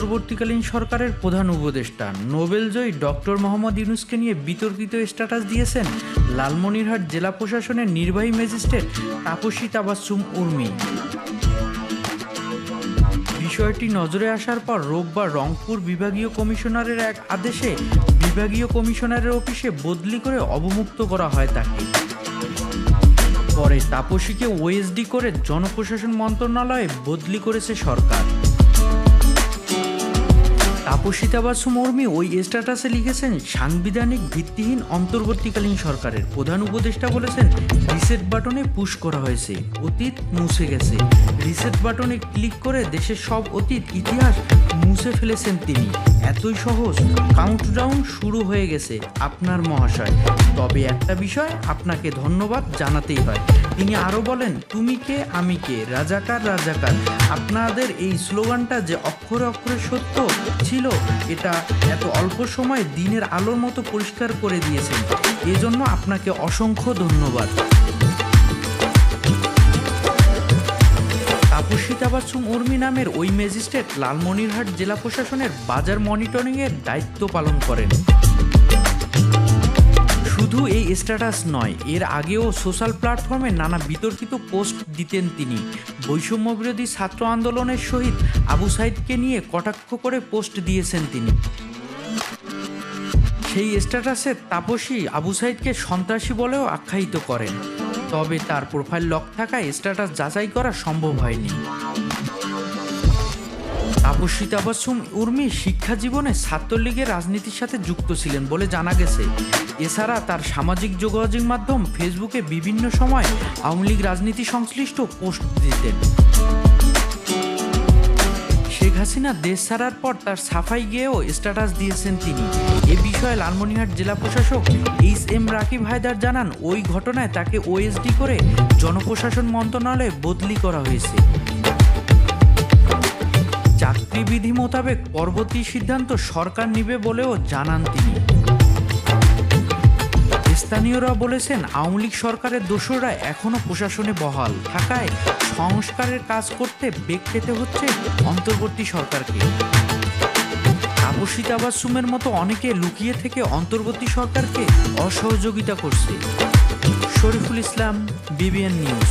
অন্তর্বর্তীকালীন সরকারের প্রধান উপদেষ্টা নোবেলজয়ী ডক্টর মোহাম্মদ ইউনূসকে নিয়ে বিতর্কিত স্ট্যাটাস দিয়েছেন লালমনিরহাট জেলা প্রশাসনের নির্বাহী ম্যাজিস্ট্রেট তাপসী তাবাসসুম উর্মি। বিষয়টি নজরে আসার পর রোববার রংপুর বিভাগীয় কমিশনারের এক আদেশে বিভাগীয় কমিশনারের অফিসে বদলি করে অবমুক্ত করা হয় তাকে। পরে তাপসীকে ওএসডি করে জনপ্রশাসন মন্ত্রণালয়ে বদলি করেছে সরকার। তাপসী তাবাসসুম উর্মি ওই স্ট্যাটাসে লিখেছেন, সাংবিধানিক ভিত্তিহীন অন্তর্বর্তীকালীন সরকারের প্রধান উপদেষ্টা বলেছেন রিসেট বাটনে পুশ করা হয়েছে, অতীত মুছে গেছে। রিসেট বাটনে ক্লিক করে দেশের সব অতীত ইতিহাস মুছে ফেলেছেন তিনি। এতই সহজ, কাউন্টডাউন শুরু হয়ে গেছে আপনার মহাশয়। তবে একটা বিষয় আপনাকে ধন্যবাদ জানাতেই হয়। তিনি আরও বলেন, তুমি কে আমি কে, রাজাকার রাজাকার। আপনাদের এই স্লোগানটা যে অক্ষরে অক্ষরে সত্য ছিল, এটা এত অল্প সময়ে দিনের আলোর মতো পরিষ্কার করে দিয়েছেন। এজন্য আপনাকে অসংখ্য ধন্যবাদ। তাপসী তাবাসসুম উর্মি নামের ওই ম্যাজিস্ট্রেট লালমনিরহাট জেলা প্রশাসনের বাজার মনিটরিংয়ের দায়িত্ব পালন করেন। শুধু এই স্ট্যাটাস নয়, এর আগেও সোশ্যাল প্ল্যাটফর্মে নানা বিতর্কিত পোস্ট দিতেন তিনি। বৈষম্যবিরোধী ছাত্র আন্দোলনের শহীদ আবু সাইদকে নিয়ে কটাক্ষ করে পোস্ট দিয়েছেন তিনি। সেই স্ট্যাটাসে তাপসী আবু সাইদকে সন্ত্রাসী বলেও আখ্যায়িত করেন। তবে তার প্রোফাইল লক থাকায় স্ট্যাটাস যাচাই করা সম্ভব হয়নি। তাপসী তাবাসসুম উর্মি শিক্ষা জীবনে ছাত্রলীগের রাজনীতির সাথে যুক্ত ছিলেন বলে জানা গেছে। এছাড়া তার সামাজিক যোগাযোগ মাধ্যম ফেসবুকে বিভিন্ন সময় আওয়ামী লীগ রাজনীতি সংশ্লিষ্ট পোস্ট দিতেন। শেখ হাসিনা দেশ ছাড়ার পর তার সাফাই গেয়েও স্ট্যাটাস দিয়েছেন তিনি। এ বিষয়ে লালমনিরহাট জেলা প্রশাসক এইচ.এম. রাকিব হায়দার জানান, ওই ঘটনায় তাকে ওএসডি করে জনপ্রশাসন মন্ত্রণালয়ে বদলি করা হয়েছে। চাকরি বিধি মোতাবেক পরবর্তী সিদ্ধান্ত সরকার নেবে বলেও জানান তিনি। স্থানীয়রা বলেছেন, আওয়ামী লীগ সরকারের দোসররা এখনও প্রশাসনে বহাল থাকায় সংস্কারের কাজ করতে বেগ পেতে হচ্ছে অন্তর্বর্তী সরকারকে। তাপসী তাবাসসুমের মতো অনেকে লুকিয়ে থেকে অন্তর্বর্তী সরকারকে অসহযোগিতা করছে। Shariful Islam, BBN news.